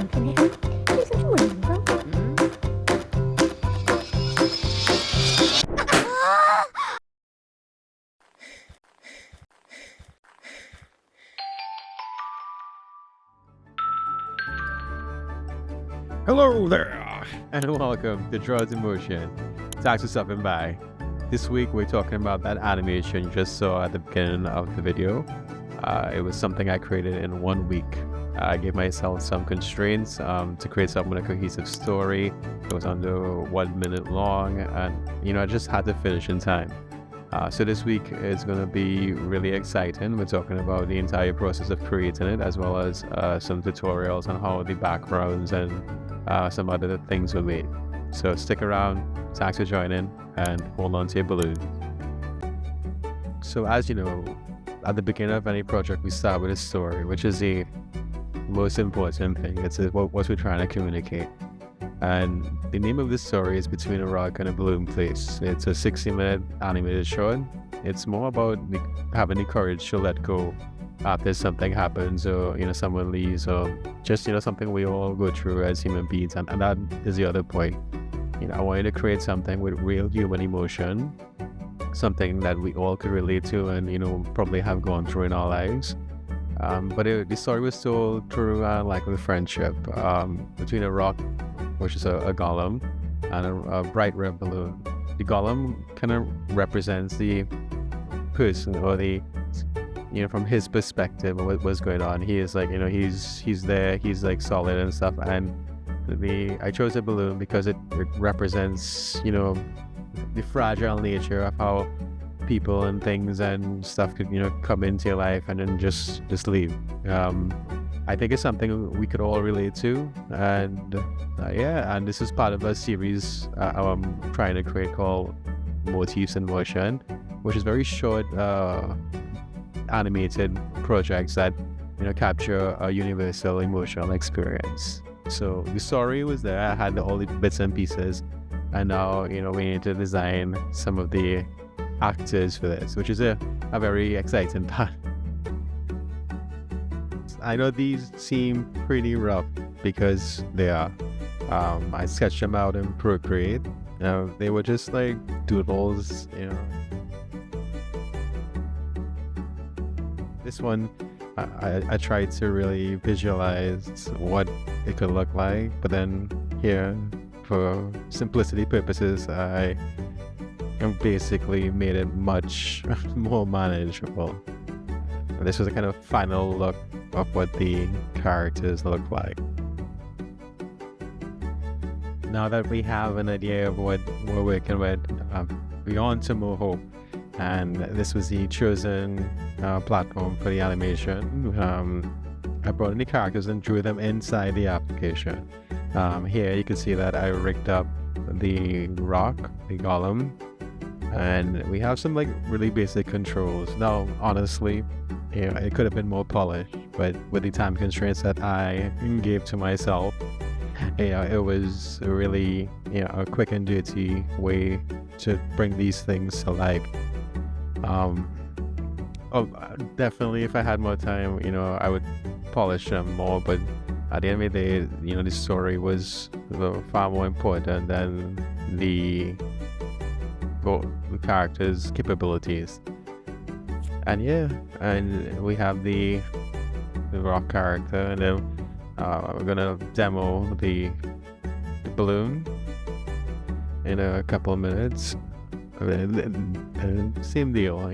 can I help? Here's a tour, bro. Hello there, and welcome to Draws in Motion. Thanks for stopping by. This week we're talking about that animation you just saw at the beginning of the video. It was something I created in 1 week. I gave myself some constraints to create something with a cohesive story. It was under 1 minute long, and I just had to finish in time. So this week is going to be really exciting. We're talking about the entire process of creating it, as well as some tutorials on how the backgrounds and some other things were made. So stick around, thanks for joining, and hold on to your balloon. So as you know, at the beginning of any project we start with a story, which is the most important thing. It's what we're trying to communicate. And the name of this story is Between a Rock and a Balloon Place. It's a 60-minute animated short. It's more about having the courage to let go after something happens, or someone leaves, or just something we all go through as human beings. And that is the other point. I wanted to create something with real human emotion, something that we all could relate to and probably have gone through in our lives. But the story was told through like a friendship between a rock, which is a golem, and a bright red balloon. The golem kind of represents the person, or the from his perspective, what was going on. He is like he's there, he's like solid and stuff. And I chose a balloon because it represents the fragile nature of how people and things and stuff could come into your life and then just leave. I think it's something we could all relate to, and and this is part of a series I'm trying to create called Motifs in Motion, which is very short animated projects that capture a universal emotional experience. So the story was there, I had all the bits and pieces, and now we need to design some of the actors for this, which is a very exciting part. I know these seem pretty rough because they are. I sketched them out in Procreate. They were just like doodles, This one, I tried to really visualize what it could look like, but then here, for simplicity purposes, I basically made it much more manageable. This was a kind of final look of what the characters look like. Now that we have an idea of what we're working with, we're on to Moho, and this was the chosen platform for the animation. I brought in the characters and drew them inside the application. Here you can see that I rigged up the rock, the golem, and we have some like really basic controls. Now, honestly, it could have been more polished, but with the time constraints that I gave to myself, it was really a quick and dirty way to bring these things to life. Definitely, if I had more time, I would polish them more. But at the end of the day, the story was far more important than the characters' capabilities. And we have the rock character, and then we're gonna demo the balloon in a couple of minutes. Same deal,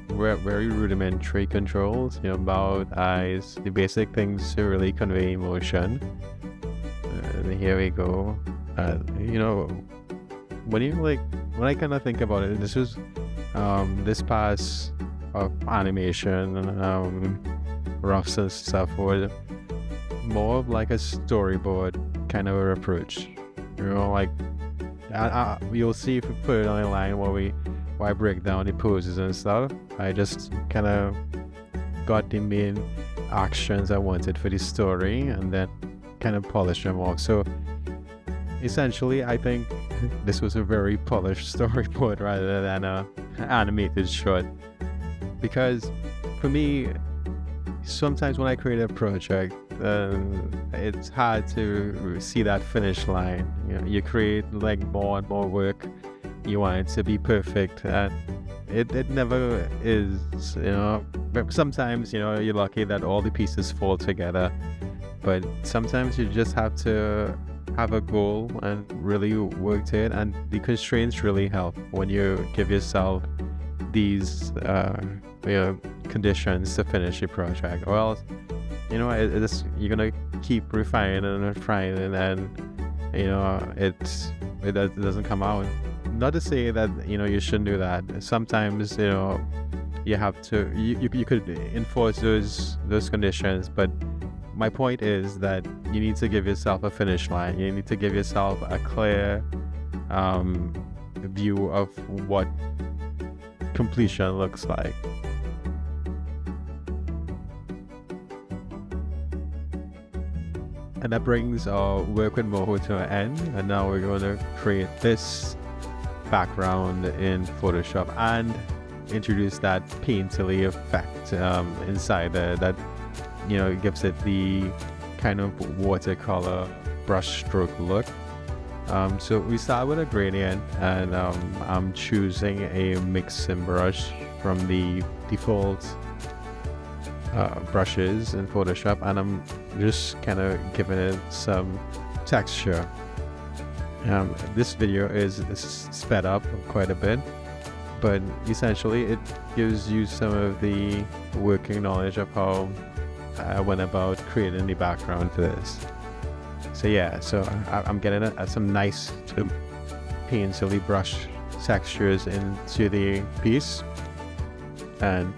very rudimentary controls, mouth, eyes, the basic things to really convey emotion. And here we go. When I kind of think about it, this was this pass of animation, roughs and stuff was more of like a storyboard kind of a approach. You'll see if we put it online where I break down the poses and stuff. I just kind of got the main actions I wanted for the story and then kind of polished them off. So essentially, I think this was a very polished storyboard rather than an animated short. Because for me, sometimes when I create a project, it's hard to see that finish line. You know, you create like more and more work. You want it to be perfect, and it never is. You know, but sometimes, you know, you're lucky that all the pieces fall together, but sometimes you just have to have a goal and really work to it, and the constraints really help when you give yourself these you know, conditions to finish your project, or else, you know, you're gonna keep refining and refining, and you know, it doesn't come out. Not to say that, you know, you shouldn't do that. Sometimes, you know, you have to, you could enforce those conditions, but my point is that you need to give yourself a finish line. You need to give yourself a clear view of what completion looks like. And that brings our work with Moho to an end, and now we're going to create this background in Photoshop and introduce that painterly effect inside there that, you know, gives it the kind of watercolor brush stroke look. So we start with a gradient, and I'm choosing a mixing brush from the default brushes in Photoshop, and I'm just kind of giving it some texture. This video is sped up quite a bit, but essentially it gives you some of the working knowledge of how I went about creating the background for this. So yeah, so I'm getting some nice painterly brush textures into the piece, and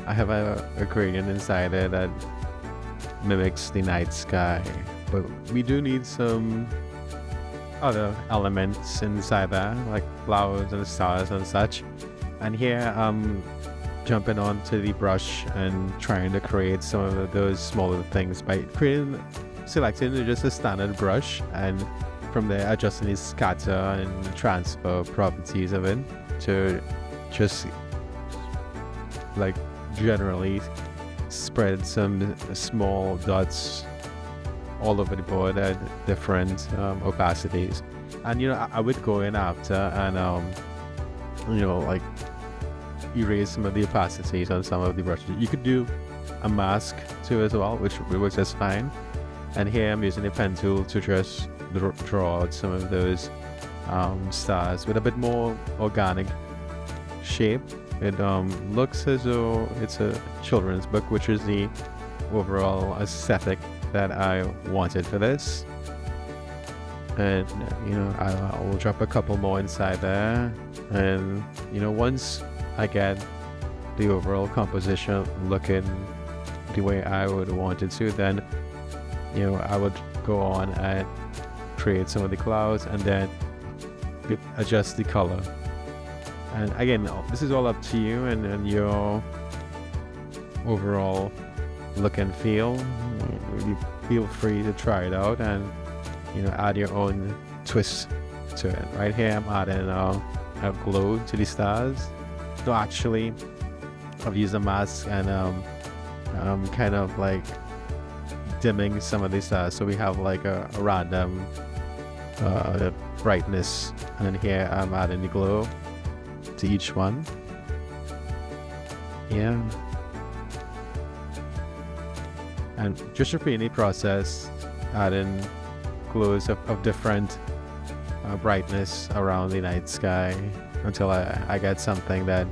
I have a gradient inside there that mimics the night sky, but we do need some other elements inside there, like clouds and stars and such. And here I'm jumping onto the brush and trying to create some of those smaller things by selecting just a standard brush, and from there adjusting the scatter and transfer properties of it to just like generally spread some small dots all over the board at different opacities. And you know, I would go in after and you know, like erase some of the opacities on some of the brushes. You could do a mask too as well, which works just fine. And here I'm using a pen tool to just draw out some of those stars with a bit more organic shape. It looks as though it's a children's book, which is the overall aesthetic that I wanted for this. And you know, I will drop a couple more inside there, and you know, once I get the overall composition looking the way I would want it to, then you know, I would go on and create some of the clouds and then adjust the color. And again, this is all up to you and your overall look and feel. You feel free to try it out and, you know, add your own twist to it. Right here I'm adding a glow to the stars. So actually I've used a mask and I'm kind of like dimming some of the stars, so we have like a random brightness, and then here I'm adding the glow to each one. Yeah. And just repeating the process, adding glows of different brightness around the night sky until I get something that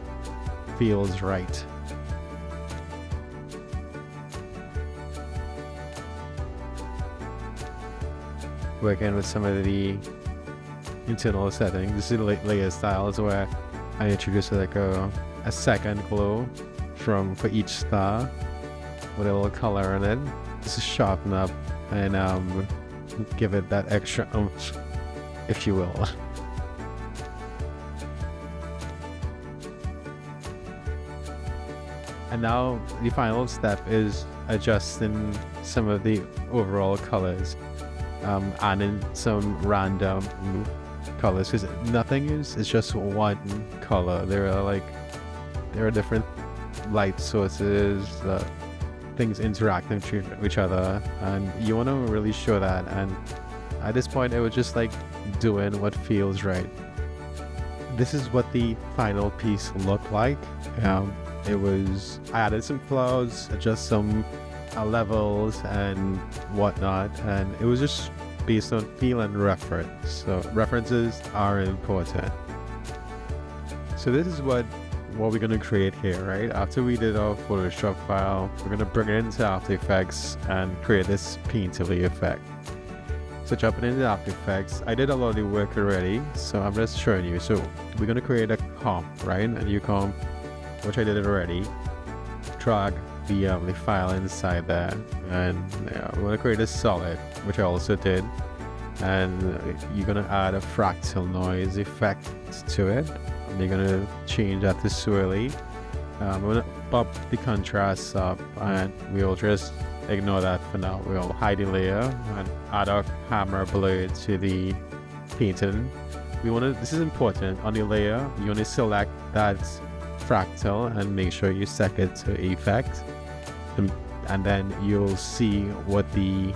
feels right. Working with some of the internal settings. This is layer styles where I introduce like a second glow for each star with a little color in it. Just to sharpen up and give it that extra oomph, if you will. And now the final step is adjusting some of the overall colors, adding some random colors, because nothing is just one color. There are different light sources, things interacting with each other, and you want to really show that. And at this point, it was just like doing what feels right. This is what the final piece looked like. I added some clouds, adjust some levels and whatnot, and it was just based on feel and reference. So references are important. So this is what we're going to create here, right? After we did our Photoshop file, we're going to bring it into After Effects and create this painterly effect. So jumping into After Effects, I did a lot of the work already, so I'm just showing you. So we're going to create a comp, right? A new comp, which I did it already. Drag the file inside there, and we're going to create a solid, which I also did. And you're going to add a fractal noise effect to it. And you're going to change that to swirly. I'm going to bump the contrast up, and we'll just ignore that for now. We'll hide the layer and add our camera blur to the painting. This is important, on the layer, you want to select that fractal and make sure you set it to effect. And then you'll see what the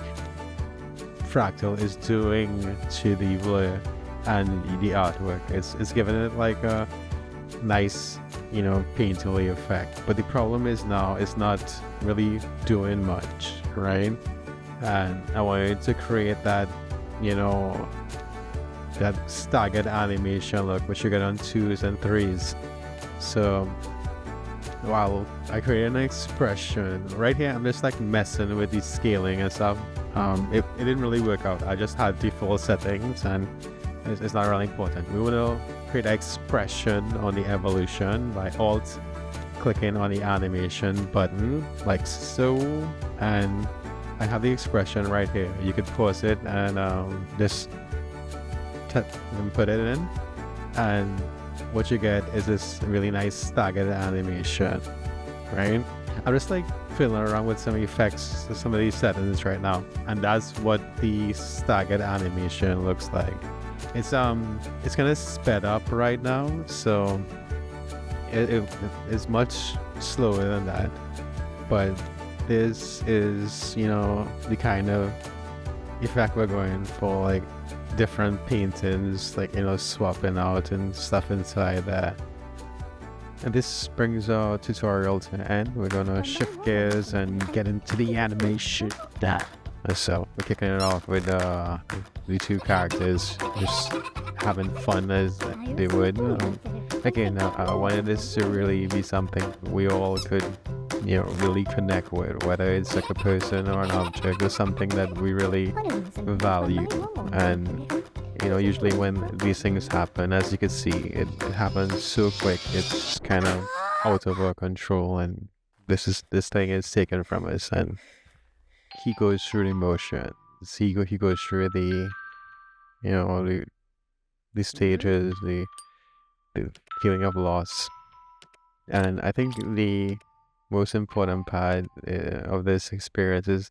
fractal is doing to the blur and the artwork. It's giving it like a nice, painterly effect. But the problem is now it's not really doing much, right? And I wanted to create that, that staggered animation look, which you get on 2s and 3s. So while I created an expression right here, I'm just like messing with the scaling and stuff. It didn't really work out. I just had default settings, and it's not really important. We want to create an expression on the evolution by alt clicking on the animation button like so, and I have the expression right here. You could pause it and just put it in, and what you get is this really nice staggered animation, right? I'm just like fiddling around with some effects, some of these settings right now, and that's what the staggered animation looks like. It's kind of sped up right now, so it's much slower than that. But this is, the kind of effect we're going for, like different paintings, like swapping out and stuff inside there. And this brings our tutorial to an end. We're gonna shift gears and get into the animation. So we're kicking it off with the two characters just having fun as they would. Again, I wanted this to really be something we all could really connect with, whether it's like a person or an object or something that we really value. And usually when these things happen, as you can see, it happens so quick, it's kind of out of our control, and this thing is taken from us, and he goes through the emotions. He goes through the the stages, the feeling of loss. And I think the most important part of this experience is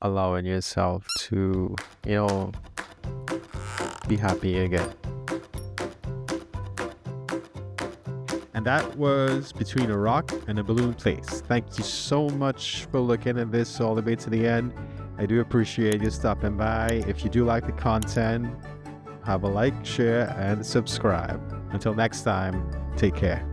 allowing yourself to be happy again. And that was Between a Rock and a Balloon Place. Thank you so much for looking at this all the way to the end. I do appreciate you stopping by. If you do like the content, have a like, share, and subscribe. Until next time, take care.